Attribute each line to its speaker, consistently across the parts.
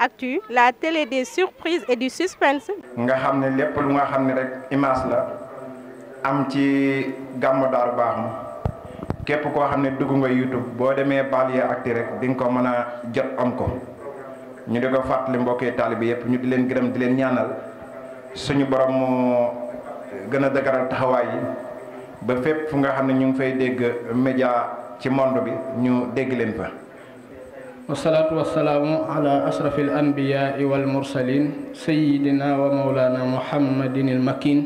Speaker 1: Actu, la télé des surprises et du suspense.
Speaker 2: nga xam ne lépp lu nga xam ne rek image la am ci gàmmu Daaru Baaxum képp koo xam ne dugg nga YouTube boo demee Banlieue Actu rek di nga ko mën a jot am ko ñu di ko fàttali mbokki taalibe yëpp ñu di leen gërëm di leen ñaanal suñu borom moo gën a dëgëral taxawaay yi ba fépp fu nga xam ne ñu ngi fay dégg média ci monde bi ñu dégg leen fa.
Speaker 3: wasalaatu wasalaamu ala ashrafil anbiyaai wal mursalin sayyidina wa mawlana muhammadin il makin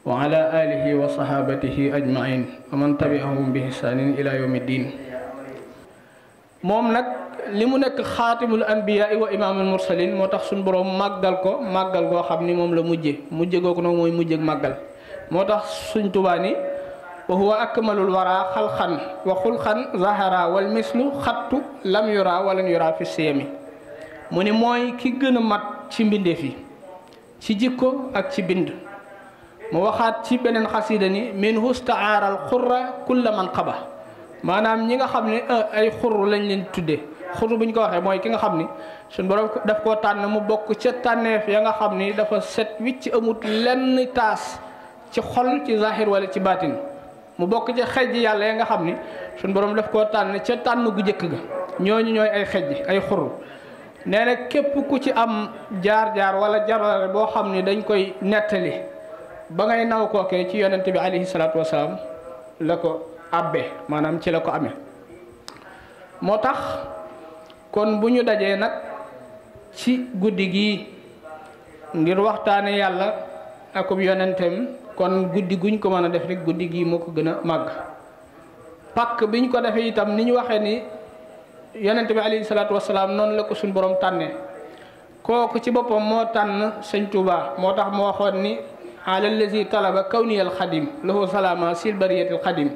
Speaker 3: wa ala alihi wa sahabatihi ajmain wa man tabi'ahum bi ihsanin ila yawmi ddin. moom nag li mu nekk xaatimul anbiyaai wa imaamul mursalin moo tax suñu borom màggal ko màggal goo xam ni moom la mujje googu nag mooy mujjeg màggal moo tax suñ Tuubaa ni wa huwa akmalul wara xalxan wa xulxan zahara wal mislu xattu lam yura walan yura fi siyami mu ni mooy ki gën a mat ci mbindeef yi ci jikko ak ci bind mu waxaat ci beneen xasida ni min hustaaral xurra kulla man xaba maanaam ñi nga xam ne ay xurr lañ leen tuddee xurr bu ñu ko waxee mooy ki nga xam ni suñ borom daf koo tànn mu bokk ca tànneef ya nga xam ni dafa set wicc amut lenn taas ci xol ci zahir wala ci baatin mu bokk ci xejj yàlla ya nga xam ni suñ borom daf koo tànn ca tànn gu jëkk ga ñooñu ñooy ay xejj ay xurr nee na képp ku ci am jaar-jaar wala jarare boo xam ni dañ koy nettali ba ngay naw kookee ci yonente bi alayhi salaatu wasalaam la ko abbe maanaam ci la ko amee moo tax kon bu ñu dajee nag ci guddi gii ngir waxtaane yàlla akub yonenteem kon guddi guñ ko mën a def rek guddi gii moo ko gën a màgg pàkk biñ ko defee itam ni ñu waxee ni yonente bi alayhi salaatu wasalaam noonu la ko suñ borom tànnee kooku ci boppam moo tànn sëñ Tuubaa moo tax moo waxoon ni alallazi talaba kawniyal xadim lahu salaama sil bariyatil xadim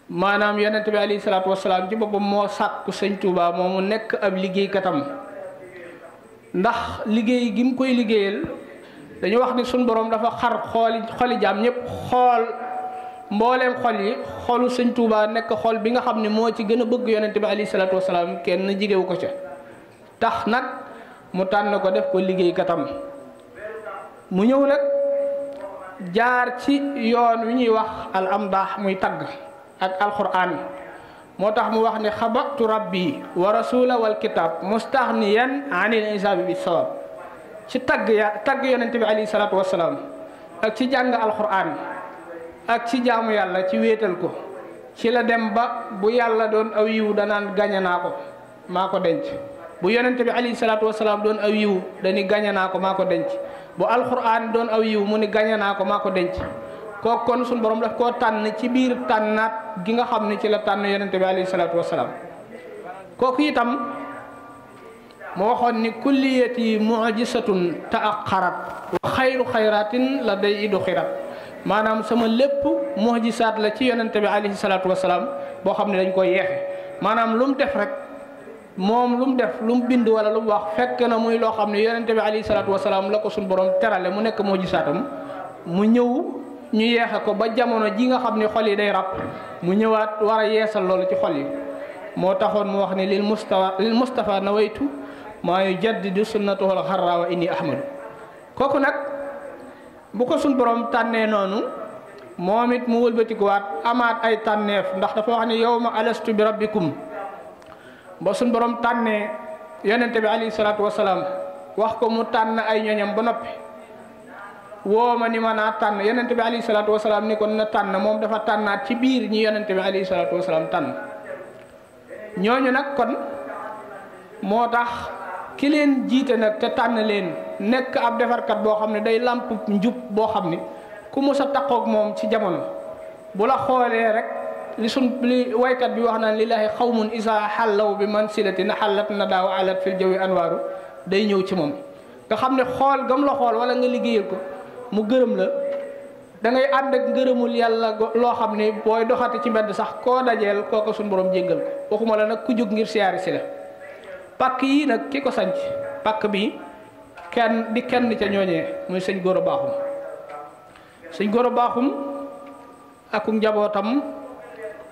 Speaker 3: maanaam yonente bi alayhi salaatu wasalaam ci boppam moo sàkku sëñ Tuubaa moomu nekk ab liggéeykatam ndax liggéey gi mu koy liggéeyal dañu wax ni suñ borom dafa xar xoli jaam ñëpp xool mbooleem xol yi xolu sëñ Tuubaa nekk xol bi nga xam ne moo ci gën a bëgg yonente bi alayhi salaatu wasalaam kenn jigewu ko ca tax nag mu tànn ko def ko liggéeykatam mu ñëw nag jaar ci yoon wi ñuy wax al amdah muy tagg ak alquran moo tax mu wax ne xabatu rabbi wa rasula wal kitab mustahniyan anil insaabi bi sawab ci tagg yonente bi alayhi salaatu wasalaam ak ci jàng alquran ak ci jaamu yàlla ci wéetal ko ci la dem ba bu yàlla doon aw yiw danaan gañe naa ko maa ko denc bu yonente bi alayhi salaatu wasalaam doon aw yiw dani gañe naa ko maa ko denc bu alquran doon aw yiw mu ni gañe naa ko maa ko denc kooku kon suñu borom daf koo tànn ci biir tànnaat gi nga xam ne ci la tànn yonente bi alayhi salaatu wasalaam kooku itam mu waxoon ni kulliyati mu'jizatun ta'aqqarat wa xayru xayratin la day idu xirat maanaam sama lépp mu'jizaat la ci yonente bi alayhi salaatu wasalaam boo xam ne dañ koy yeexe maanaam lu mu def rek moom lu mu def lu mu bind wala lu mu wax fekk na muy loo xam ne yonente bi alayhi salaatu wasalaam la ko suñu borom terale mu nekk mu'jizaatam mu ñëw ñu yeexe ko ba jamono ji nga xam ne xol yi day ràpp mu ñëwaat war a yeesal loolu ci xol yi moo taxoon mu wax ne lil mustafa nawaytu maa yujaddidu sunnatahu al xarra wa inni ahmadu kooku nag bu ko suñ borom tànnee noonu moom it mu wëlbatikuwaat amaat ay tànneef ndax dafa wax ne yawma alastu bi rabbikum ba suñ borom tànnee yonente bi alayhi salaatu wasalaam wax ko mu tànn ay ñoñam ba noppi woo ma ni ma naa tànn yonente bi alayhi salaatu wasalaam ni ko na tànn moom dafa tànnaat ci biir ñi yonente bi alayhi salaatu wasalaam tànn ñooñu nag kon moo tax ki leen jiite nag te tànn leen nekk ab defarkat boo xam ne day làmp njub boo xam ni ku mës a taqoog moom ci jamono bu la xoolee rek li waykat bi wax naan lillahi xawmun isa xallaw bi mansilatin xallat na daaw alat fil jawi anwaaru day ñëw ci moom nga xam ne xool gam la xool wala nga liggéeyal ko mu gërëm la da ngay ànd ak ngërëmul yàlla loo xam ne booy doxati ci mbedd sax koo dajeel kooko suñ borom jéggal ko waxuma la nag ku jóg ngir siyaari si la pàkk yii nag ki ko sanc pàkk bi kenn ca ñooñee muy sëñ Gora Bakhoum. sëñ Gora Bakhoum ak njabootam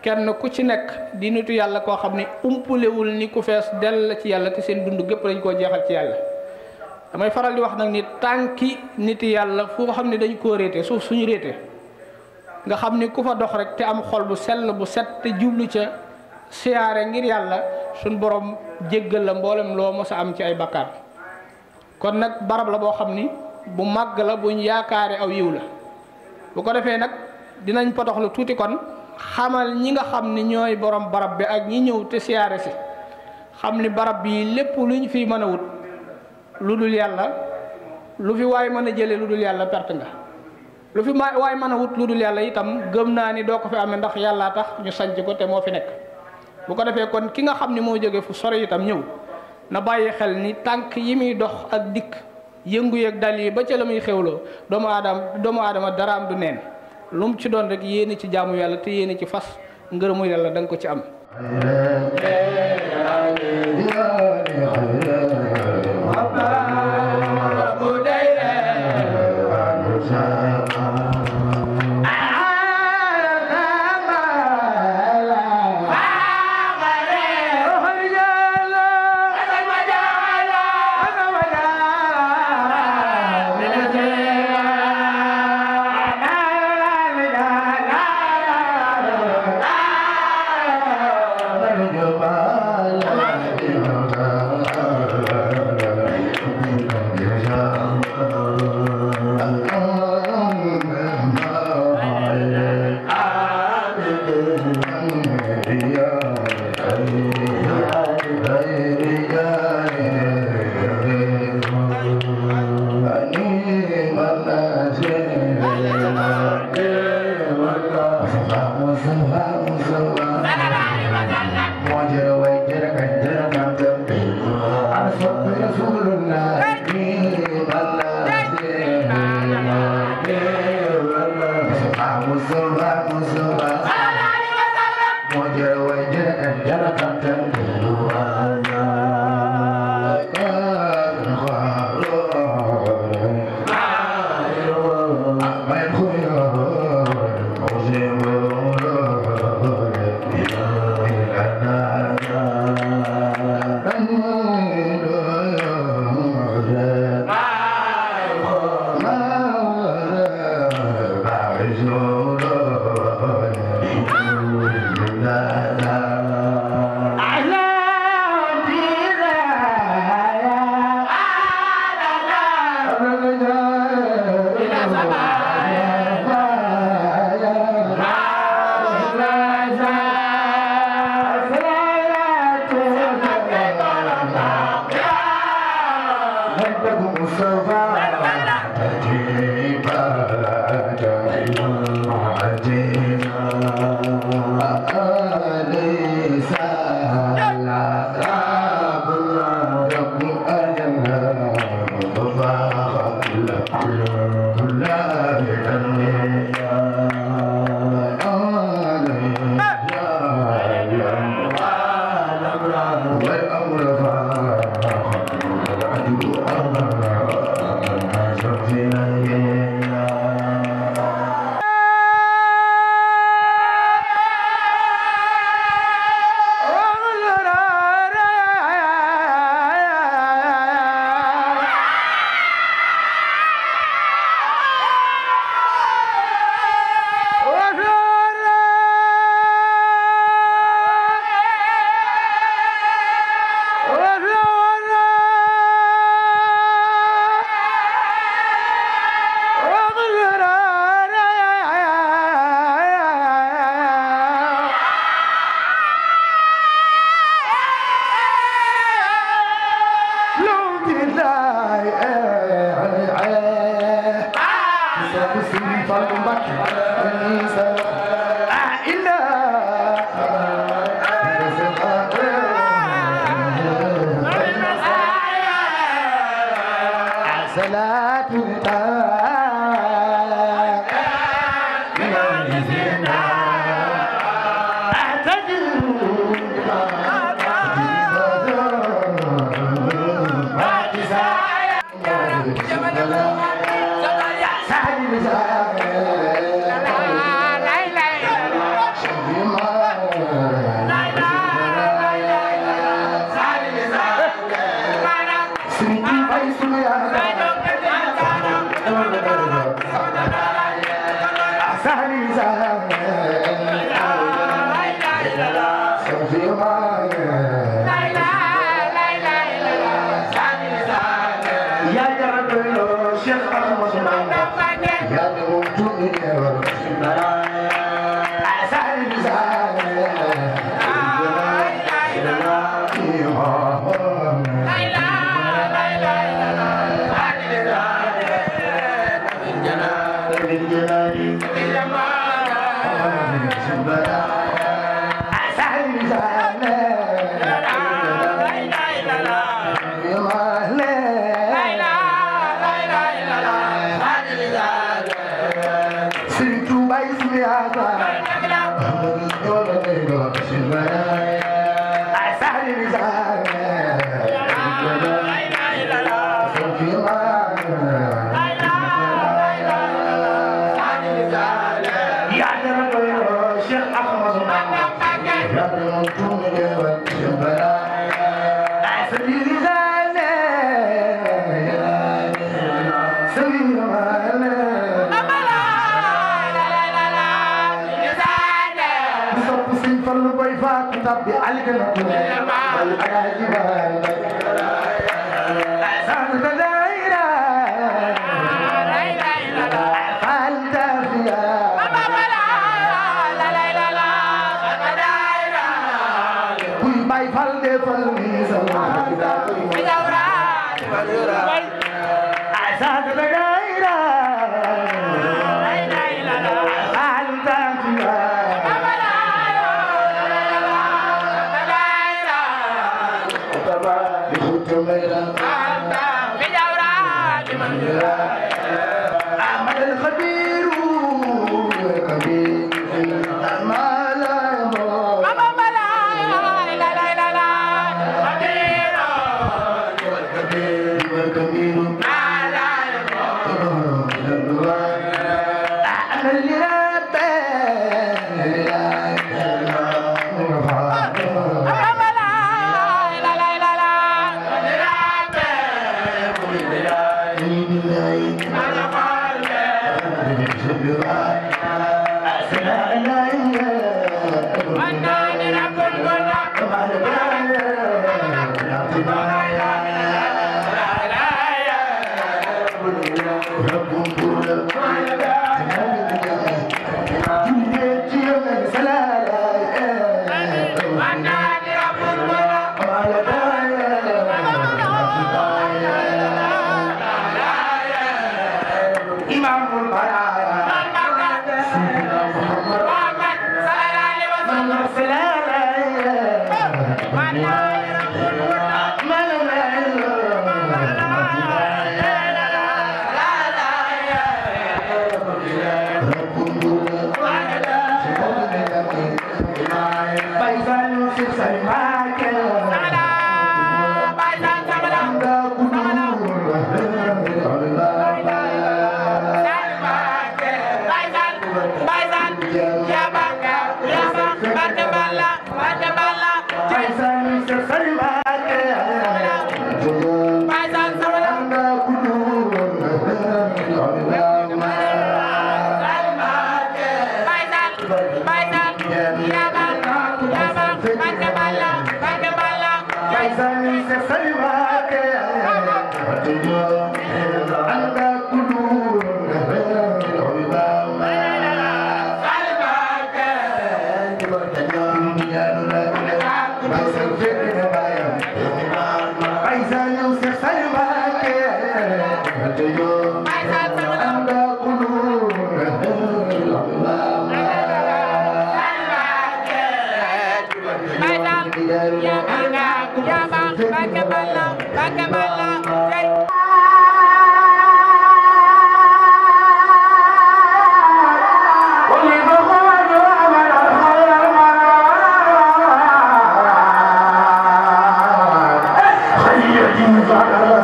Speaker 3: kenn ku ci nekk di nitu yàlla koo xam ne umpulewul ni ku fees dell ci yàlla te seen dund gépp dañ koo jeexal ci yàlla. damay faral di wax nag ni tànki niti yàlla fu nga xam ne dañ koo réete suuf suñu réete nga xam ni ku fa dox rek te am xol bu sell bu set te jublu ca siyaare ngir yàlla suñ borom jéggal la mboolem loo mos a am ci ay bakkaar. kon nag barab la boo xam ni bu màgg la buñ yaakaare aw yiw la bu ko defee nag dinañ potoxlu tuuti kon xamal ñi nga xam ni ñooy borom barab bi ak ñi ñëw te siyaare si xam ni barab bi lépp luñ fi mën a wut lu dul yàlla lu fi waay mën a jële lu dul yàlla perte nga lu fi waay mën a wut lu dul yàlla itam gëm naa ni doo ko fi amee ndax yàllaa tax ñu sanc ko te moo fi nekk. bu ko defee kon ki nga xam ni moo jóge fu sore itam ñëw na bàyyi xel ni tànk yi muy dox ak dikk yëngu yeeg dal yi ba ca la muy xewloo doomu aadama dara am du neen lu mu ci doon rek yéene ci jaamu yàlla te yéene ci fas ngërëmu yàlla da nga ko ci am.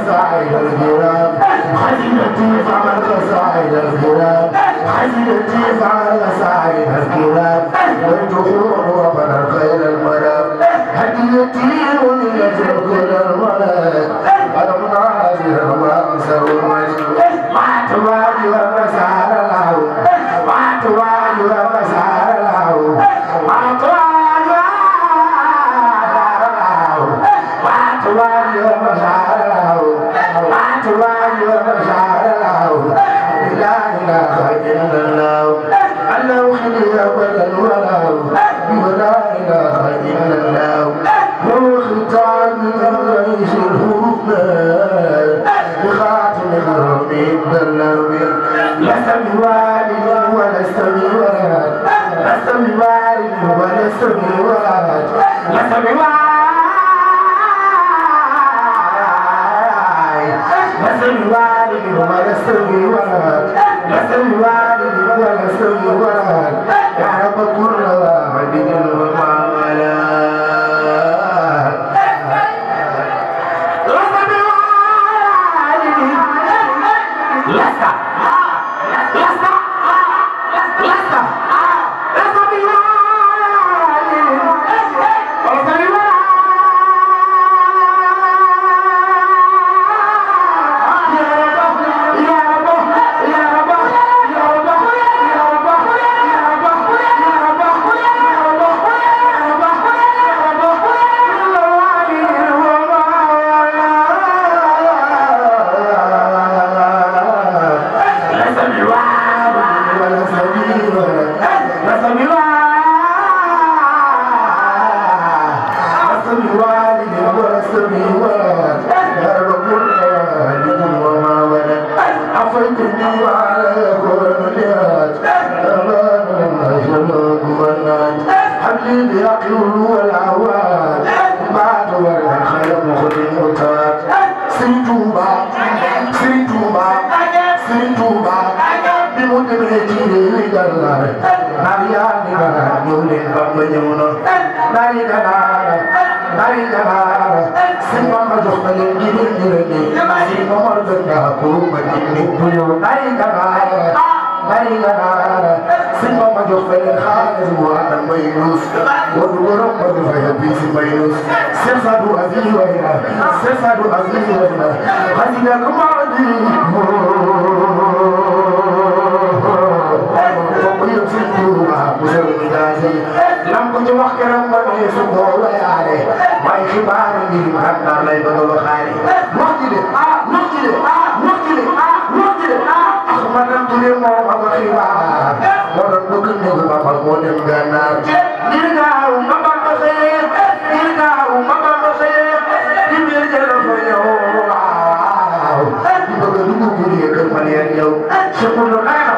Speaker 4: Side of the حسيدتي فعل قصائد الكرام حسيدتي فعل قصائد الكرام والدخول ربنا الخير المرام هديتي ونية كل المرام أنا مناظر وأنسى المجد ما توالي ومسار له ما توالي ومسار له ما توالي ومسار له ما توالي ومسار له لا إله إلا الله الله خلي أبدا ولا إله إلا الله هو ختام من رئيس الحروف بخاتم الرميم بالأرمين لست بوالد ولست بولد لست بوالد ولست بولد لست بوالد لست بوالد ولست بولد لست بوالد ولست بولد يا رب كل واحد وما حبيبي يقول والعواد بعد ورد خير مخدم وطاعت سنتوبا سنتوبا سنتوبا بمدبرتي لله نارياني بنا يولين بمبنيونا ناري دنارا ناري دنارا سنبا مجوخبلين جنين جرني سنبا مربنا كروبا جنين ناري دنارا ناري دنارا سنبا مجوخبلين خالص موانا مينوس ودورم مدفع بيسي مينوس سيسادو أزيز وينا سيسادو أزيز وينا خزينا كمادي lam ko ci wax keroog ma ne su boo wayaale may xibaar ngi xam naa lay bëgg a waxaale wax ci de wax ci de wax ci de wax ci de Ahmad Touré moo ma ko xibaar moo doon bëgg néegu ma fa moo dem gànnaar ngir gaaw ma ba ko xëyee ngir gaaw ma ba ko xëyee di mbir jëla fa ñëw waaw di bëgg a dugg guddi kër ma leen ñëw Cheikh Koundou nee na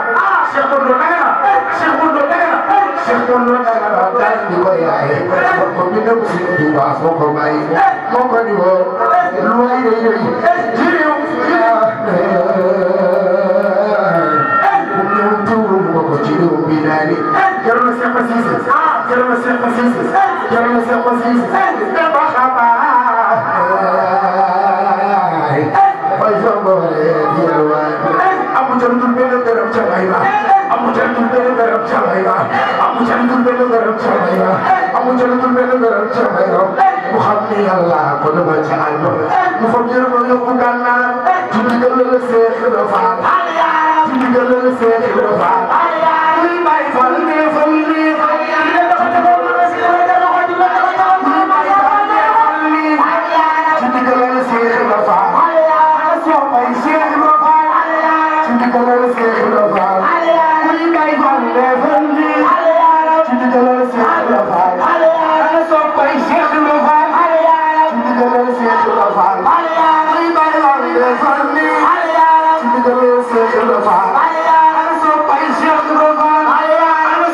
Speaker 4: Cheikh Koundou nee na Cheikh Koundou nee na Cheikh Koundou nee na daal di ko yaaye ko bi dem si Touba moo ko bàyyi moo ko di woo lu way day day ci réew bu ñëw tuuru ma ko ci réew bi daal di jaral na Cheikh Cissé jaral na Cheikh Cissé jaral na Cheikh Cissé dama xabaar fay sa boole jël waay amu jëndul benn dërëm ca bay ba amu jëndul benn dërëm ca bay ba amu jëndul benn dërëm ca bay ba amu jëndul benn dërëm ca bay ba mu xam ni yàlla ko dama ci ay ba mu fa jërëm yóbbu gànnaar ci ndigal la Seex Ibra Faal ci ndigal la Seex Ibra Faal muy bay fal ne fal ne ci ndigal la Seex Ibra Faal soo bay Seex Ibra Faal ci ndigal la Seex Ibra Faal muy bay fal ne fal ne ci ndigal la Seex Ibra Faal soo bay Seex Ibra Faal ci ndigal la Seex Ibra Faal muy bay fal ne fal ne ci ndigal la Seex Ibra Faal soo bay Seex Ibra Faal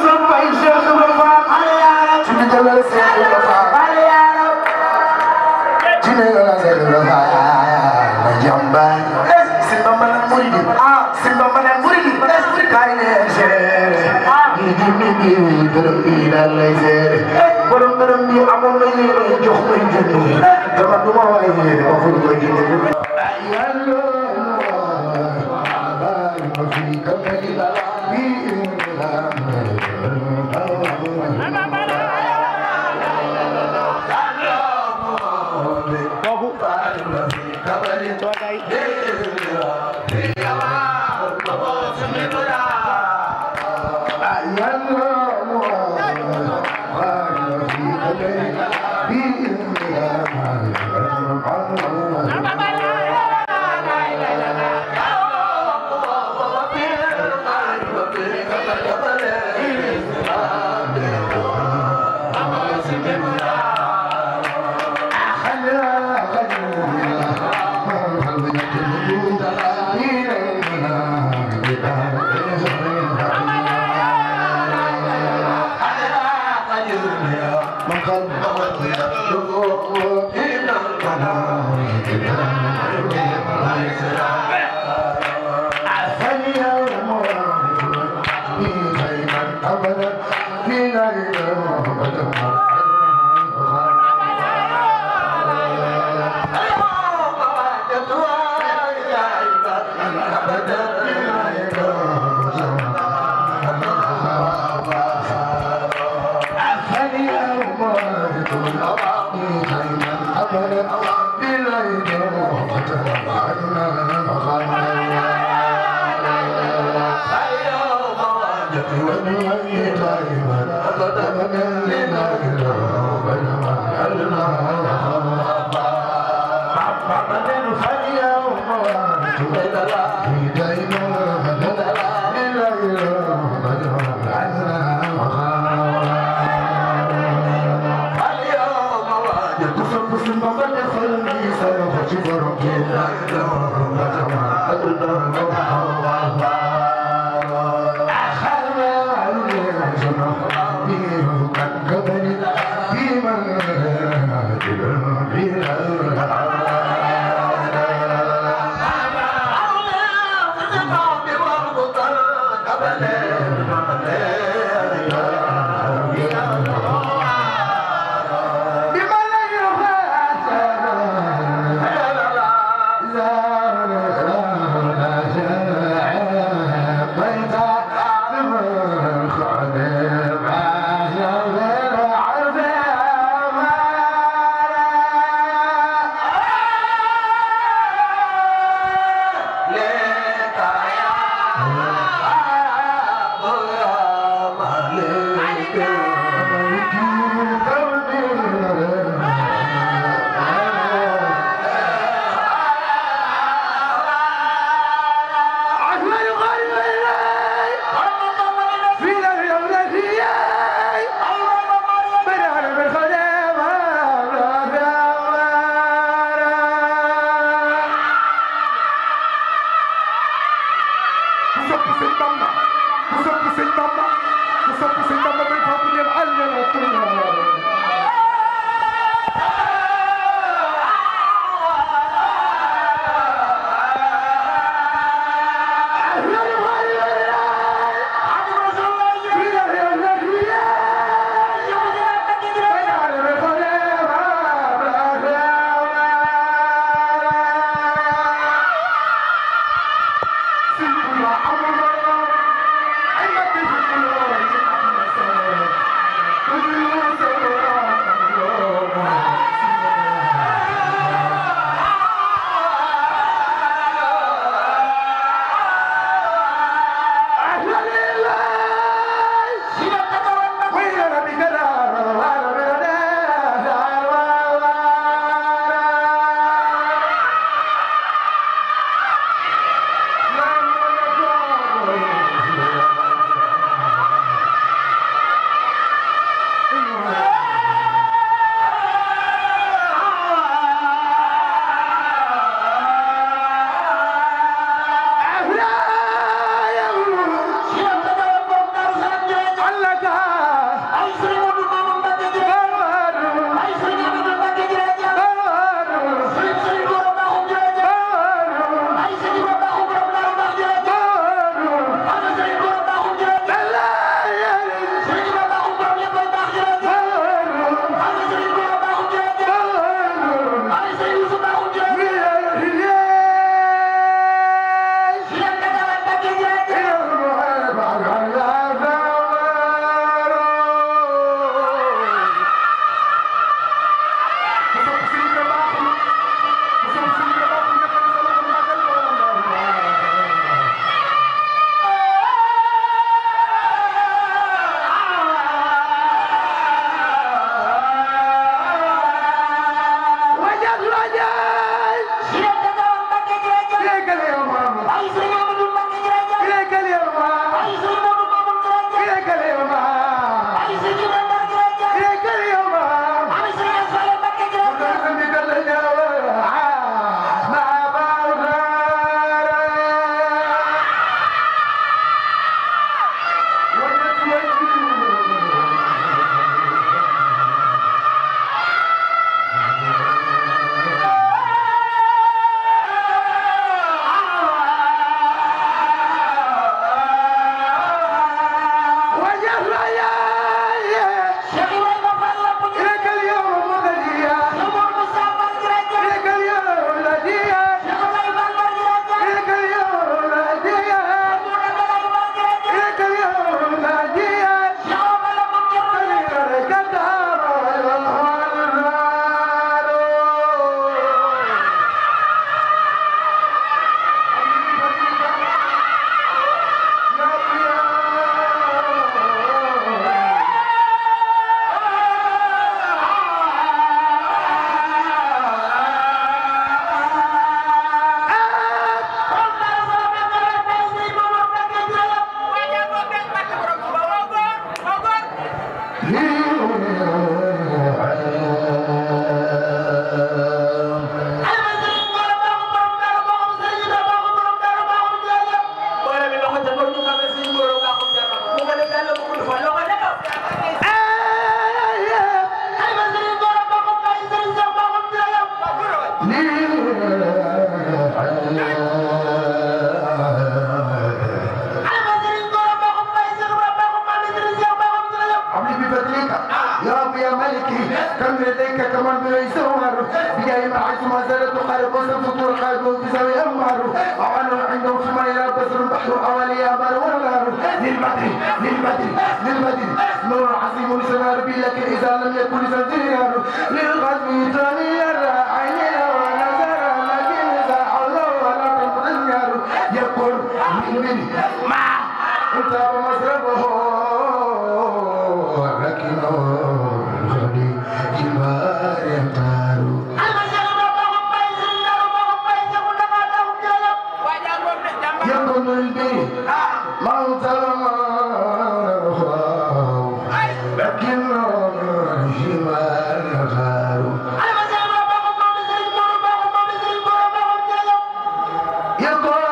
Speaker 4: soo bay Seex Ibra Faal ci ndigal la Seex Ibra Faal ci ndigal la Seex Ibra Faal ma jàmbaar Simba Mbana Mouride Simba Mbana Mouride kaay leen seere ñi junni bi dërëm bi daal lay seere borom dërëm bi amoon na yéene jox may junni dama du ma waay yéene ma ful koy junni البحر أولي أبر ونار للبدر نور عظيم سنار بي لكن إذا لم يكن سنتيار للغزو ثاني يرى عيننا ونظر لكن إذا حلو ولا تنقر يكون من ما أنت ومصرفه لكنه الغني جمال يختار يكون البيت موت لكن جمال يختار يكون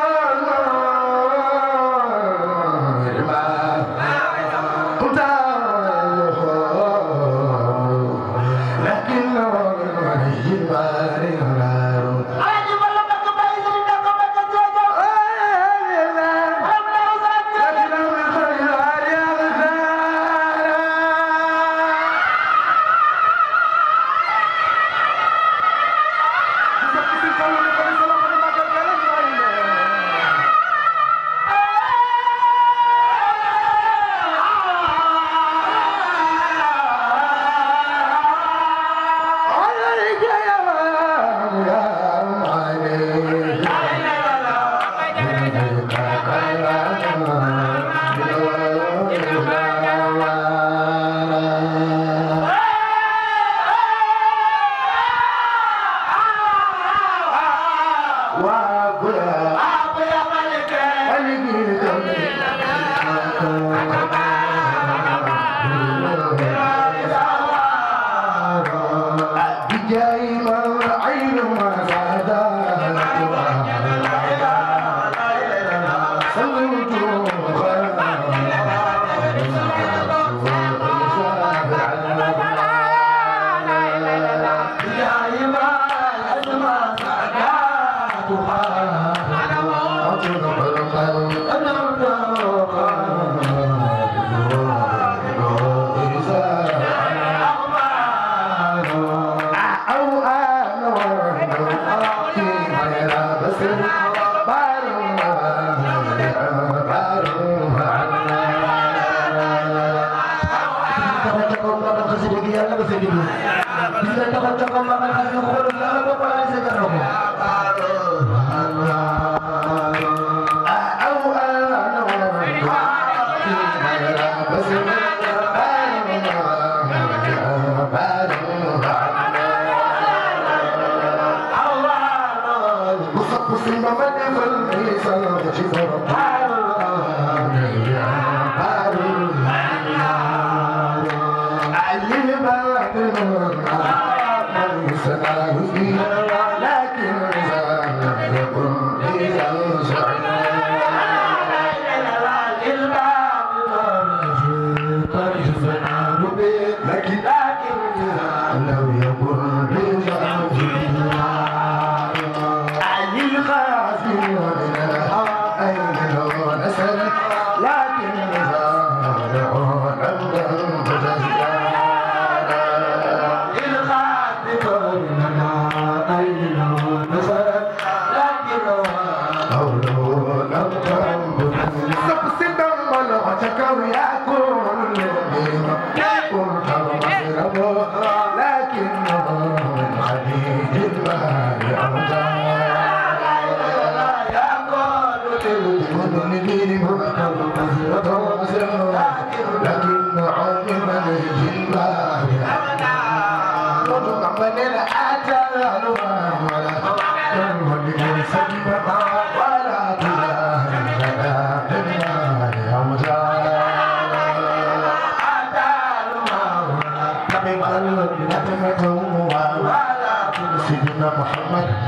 Speaker 4: محمد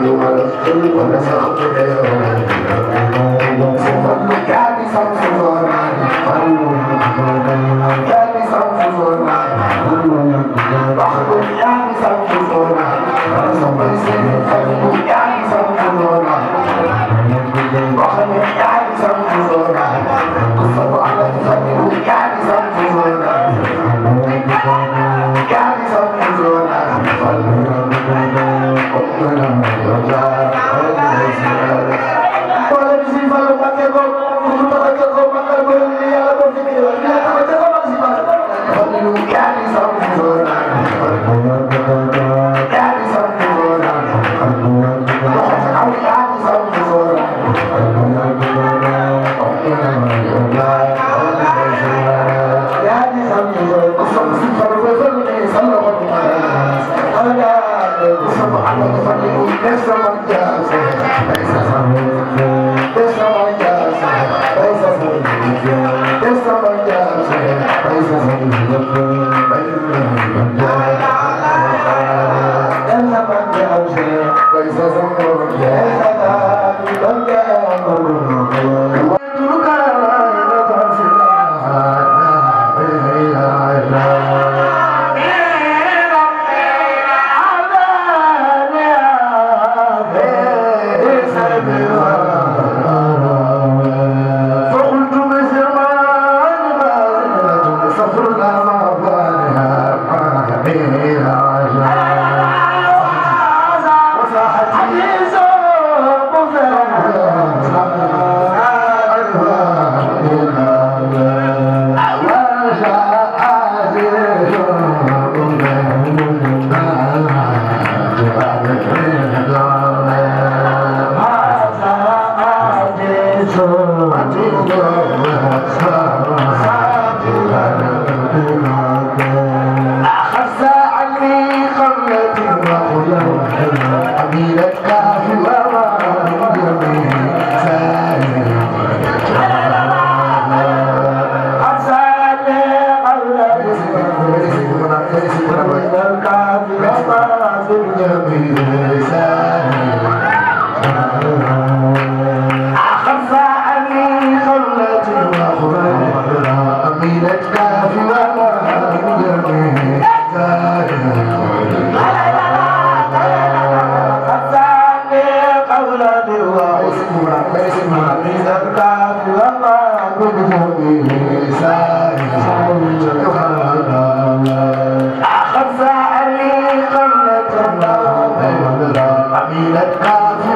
Speaker 4: Terima kasih. عميلة كافي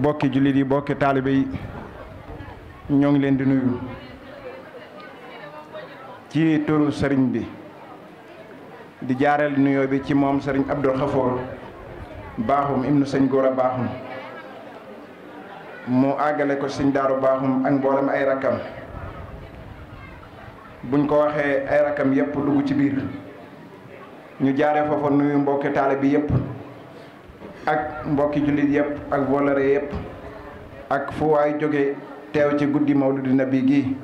Speaker 2: bokki jullit yi bokki taalibe yi ñoo ngi leen di nuyu ci turu sëriñ bi di jaareel nuyoo bi ci moom sëriñ Abdul Xafoor Baaxum ibnu sëñ Góora Baaxum mu àggale ko sëñ Daaru Baaxum ak mboolem ay rakkam buñ ko waxee ay rakkam yépp dugg ci biir ñu jaaree foofa nuyu mbokki taalibe bi yépp ak mbokki jullit yépp ak volare yépp ak fu waay jóge teew ci guddi mawludi nabi gi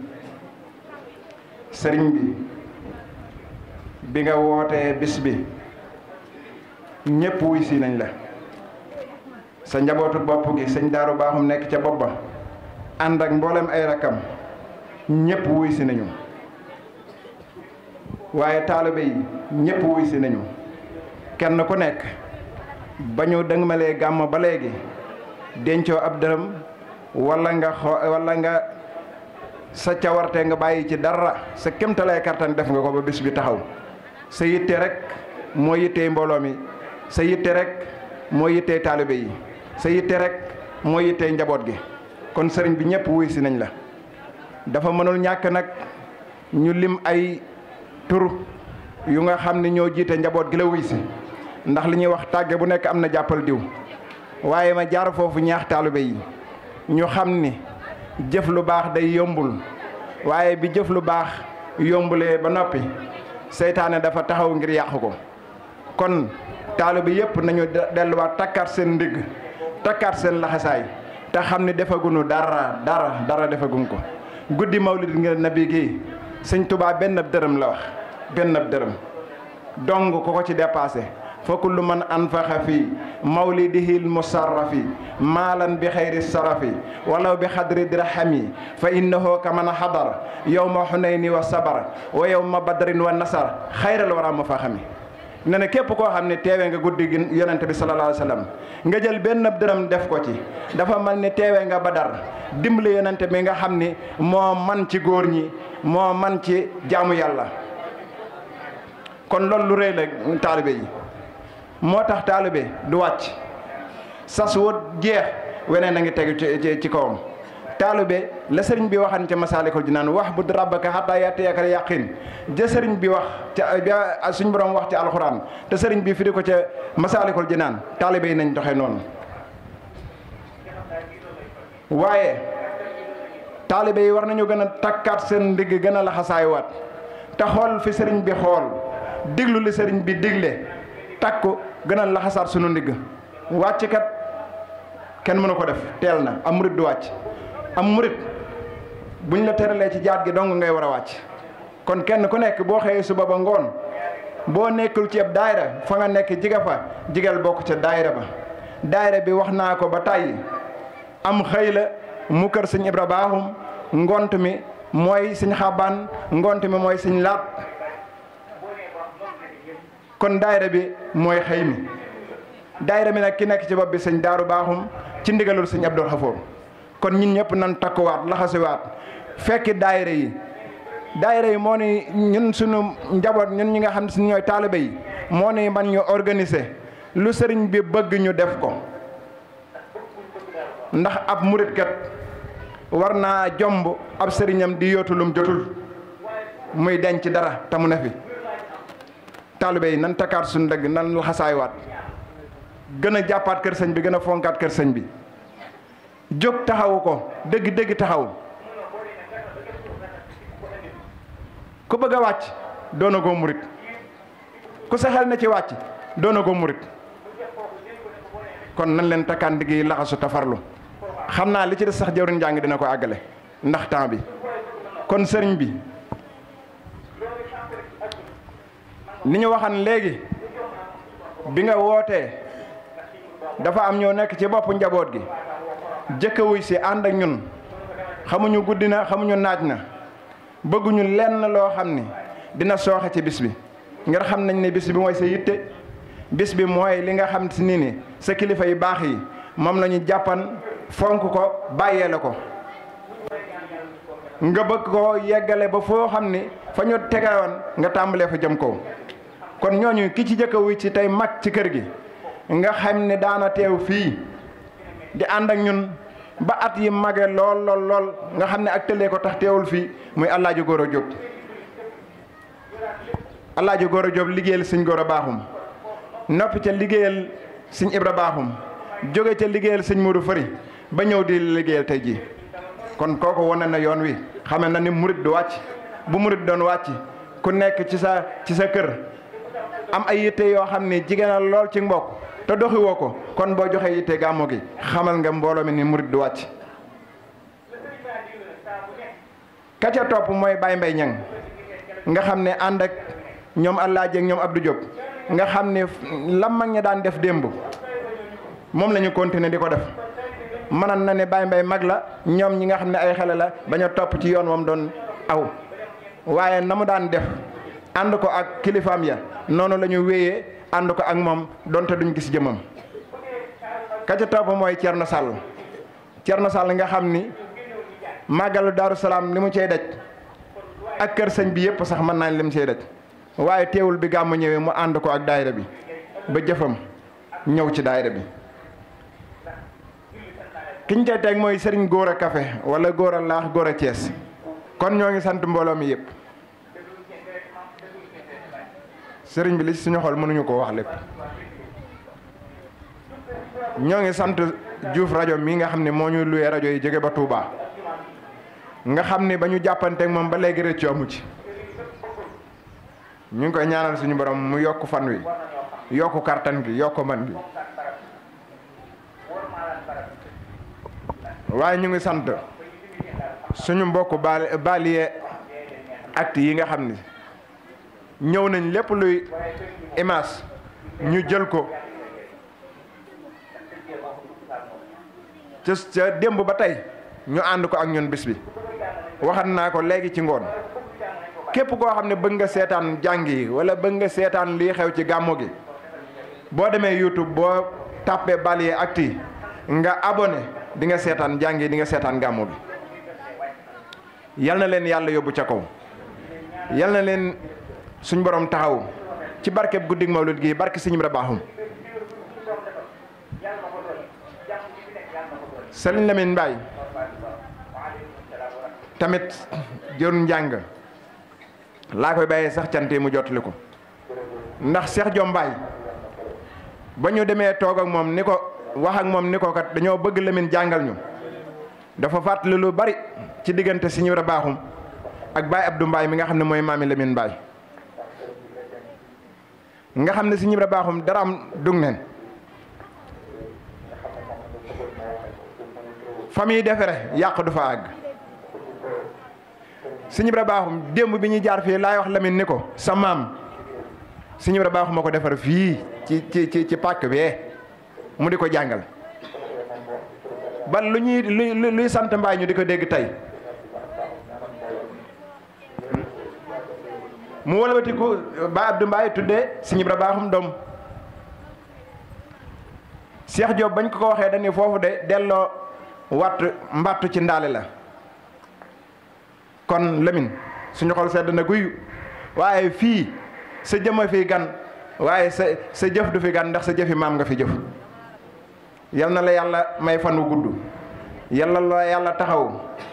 Speaker 2: sëriñ bi nga wootee bis bi ñépp wuy si nañ la sa njabootu bopp gi sëñ Daaru Baaxum nekk ca bopp ba ànd ak mboolem ay rakkam ñépp wuy si nañu waaye taalibe yi ñépp wuy si nañu kenn ku nekk ba ñu dëngmalee gàmm ba léegi dencoo ab dërëm wala nga sa cawarte nga bàyyi ci dara sa kémtalee kartan def nga ko ba bis bi taxaw sa yitte rek moo yittee mbooloo mi sa yitte rek moo yittee taalibe yi sa yitte rek moo yittee njaboot gi kon sëriñ bi ñëpp wuy si nañ la dafa mënul ñàkk nag ñu lim ay tur yu nga xam ne ñoo jiite njaboot gi la wuy si ndax li ñuy wax tàgge bu nekk am na jàppal diw waaye ma jaar foofu ñaax taalibe yi ñu xam ni jëf lu baax day yombul waaye bi jëf lu baax yombulee ba noppi seytaane dafa taxaw ngir yàqu ko kon taalibe yépp nañu delluwaat takkaat seen ndigg takkaat seen laxasaay te xam ni defagunu dara defagun ko guddi mawlid nga nabi gi sëñ Tuubaa benn dërëm la wax benn dërëm dong ko ko ci dépassé fa kullu man anfaxa fi mawlidihil musarrafi maalan bi xayri sarafi walaw bi xadri dirhami fa innahu kaman xadar yawma xunayni wa sabar wa yawma badrin wa nasar xayral wara ma fa xami ne na képp koo xam ne teewee nga guddi gi yonente bi sallallahu alayhi wa sallam nga jël benn dërëm def ko ci dafa mel ni teewee nga Badar dimbali yonente bi nga xam ni moo man ci góor ñi moo man ci jaamu yàlla kon loolu lu rëy la taalibe yi moo tax taalibe du wàcc sas wut jeex weneen a ngi tegu ci kawam taalibe la sëriñ bi waxan ca Masaalikul Jinaan wax bu rabbaka hattaa ya'tiyakal yaqiin ja sëriñ bi wax ca suñ borom wax ci alxuraan te sëriñ bi firi ko ca Masaalikul Jinaan taalibe yi nañ doxee noonu waaye taalibe yi war nañu gën a takkaat seen ndigg gën a laxasaayuwaat te xool fi sëriñ bi xool diglu li sëriñ bi digle takku gën a laxasaat sunu ndigg wàcc kat kenn mënu ko def teel na am murit du wàcc am murit buñ la teralee ci jaat gi dong ngay war a wàcc kon kenn ku nekk boo xëyee suba ba ngoon boo nekkul ci ab daayira fa nga nekk jiga fa jigal bokk ca daayira ba daayira bi wax naa ko ba tàyyi am xëy la mu kër sëñ Ibra Baaxum ngont mi mooy sëñ Xabaan ngont mi mooy sëñ Laat kon daayira bi mooy xëy mi daayira mi nag ki nekk ci bopp bi sëñ Daaru Baaxum ci ndigalul sëñ Abdul Xafoor kon ñun ñëpp nan takkuwaat laxasiwaat fekki daayira yi moo ni ñun sunu njaboot ñun ñi nga xam ne ñooy taalibe yi moo ni man ñu organiser lu sëriñ bi bëgg ñu def ko ndax ab murit kat war naa jomb ab sëriñam di yootulum jotul muy denc dara te mu ne fi taalibe yi nan takkaat suñu dëgg nan la xasaaywaat gën a jàppaat kër sëñ bi gën a fonkaat kër sëñ bi jóg taxawu ko dëgg taxaw ku bëgg a wàcc doona ko murit ku sa xel na ci wàcc doona ko murit kon nan leen takkaan digg yi laxasu tafarlu xam naa li ci des sax jawriñ njàng dina ko àggale ndax temps bi kon sëriñ bi li ñu waxan léegi bi nga wootee dafa am ñoo nekk ci boppu njaboot gi jëkkawuy si ànd ak ñun xamuñu guddi na xamuñu naaj na bëgguñu lenn loo xam ni dina sooxe ci bis bi ngir xam nañ ne bis bi mooy sa yitte bis bi mooy li nga xam si ni sa kilifa yu baax yi moom la ñu jàppan fonk ko bàyyee la ko nga bëgg ko yeggale ba foo xam ni fa ñu tegewoon nga tàmbalee fa jëm kaw kon ñooñu ki ci jëkkawuy ci tey mag ci kër gi nga xam ne daana teew fii di ànd ak ñun ba at yi mage lool nga xam ne ak tëlee ko tax teewul fii muy Alaaji Gora Diop Alaaji Gora Diop liggéeyal sëñ Gora Baaxum noppi ca liggéeyal sëñ Ibra Baaxum jóge ca liggéeyal sëñ Modou Fari ba ñëw di liggéeyal tey ji kon kooku wane na yoon wi xame na ni murit du wàcc bu murit doon wàcc ku nekk ci sa kër am ay yitte yoo xam ne jigéenal lool ci mbokk te doxiwoo ko kon boo joxee yitte gàmmu gi xamal nga mbooloo mi ni murit du wàcc ka ca topp mooy Baye Mbaye Ñang nga xam ne ànd ak ñoom Alaaji ak ñoom Abdou Diop nga xam ne la mag ña daan def démb moom la ñu continuer di ko def mënan na ne Baye Mbaye mag la ñoom ñi nga xam ne ay xale la bañ a topp ci yoon wam doon aw waaye na mu daan def ànd ko ak kilifaam ya noonu la ñu wéyee ànd ko ak moom donte duñ gis jëmam ka ca topp mooy Thierno Sall nga xam ni màggalu Daaru Salaam li mu cey daj ak kër sëñ bi yëpp sax mën naa lim cey daj waaye teewul bi gàmmu ñëwee mu ànd ko ak daayira bi ba jëfam ñëw ci daayira bi kiñ cay teg mooy Serigne Gora Café wala Gora Laax Gora Thiès kon ñoo ngi sant mbooloo mi yëpp sëriñ bi li ci suñu xol mënuñu ko wax lépp ñoo ngi sant Diouf rajo mi nga xam ne moo ñu luwee rajo yi jóge ba Touba nga xam ne ba ñu jàppanteeg moom ba léegi rëccu amu ci ñu ngi koy ñaanal suñu borom mu yokk fan wi yokk kartan gi yokk man gi waaye ñu ngi sant suñu mbokk Baliye acte yi nga xam ni ñëw nañ lépp luy image ñu jël ko ca démb ba tey ñu ànd ko ak ñun bis bi waxat naa ko léegi ci ngoon képp koo xam ne bëgg nga seetaan jàng yi wala bëgg nga seetaan lii xew ci gàmmu gi boo demee YouTube boo tàppee Baliye acte yi nga abonné di nga seetaan jàng yi di nga seetaan gàmmu gi yal na leen yàlla yóbbu ca kaw yal na leen suñ borom taxaw ci barkeb guddig mawlud gi barke Sëñ Ibra Baaxum Sëriñ Lamine Mbaye tamit jër njàng laa koy bàyyee sax cante mu jottali ko ndax Cheikh Diom Mbaye ba ñu demee toog ak moom ni ko wax ak moom ni ko kat dañoo bëgg Lamine jàngal ñu dafa fàttali lu bari ci diggante Sëñ Ibra Baaxum ak Baye Abdou Mbaye mi nga xam ne mooy maami Lamine Mbaye nga xam ne Sëñ Ibra Baaxum dara am dug neen famille defere yàq du fa àgg Sëñ Ibra Baaxum démb bi ñuy jaar fii laay wax Lamine ni ko sa maam Sëñ Ibra Baaxum ma ko defar fii ci pàkk bee mu di ko jàngal ba luy sant mbaay ñu di ko dégg tey mu walbatiku ba Abdou Mbaye tuddee Sëñ Ibra Baaxum doom Cheikh Diop bañ ko waxee dañu foofu de delloo wattu mbattu ci ndaale la kon Lamine suñu xol sedd na guyu waaye fii sa jëma fi gan waaye sa jëf du fi gan ndax sa jëfi maam nga fi jëf yal na la yàlla may fan wu gudd yal na la yàlla taxaw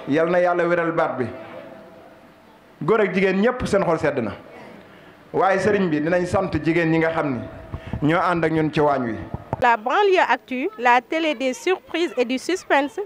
Speaker 2: yal na yàlla wéral baat bi góor ak jigéen ñëpp seen xol sedd na waaye sëriñ bi dinañ sant jigéen ñi nga xam ni ñoo ànd ak ñun ci waañ wi.
Speaker 1: La banlieue actu, la télé des surprises et du suspense.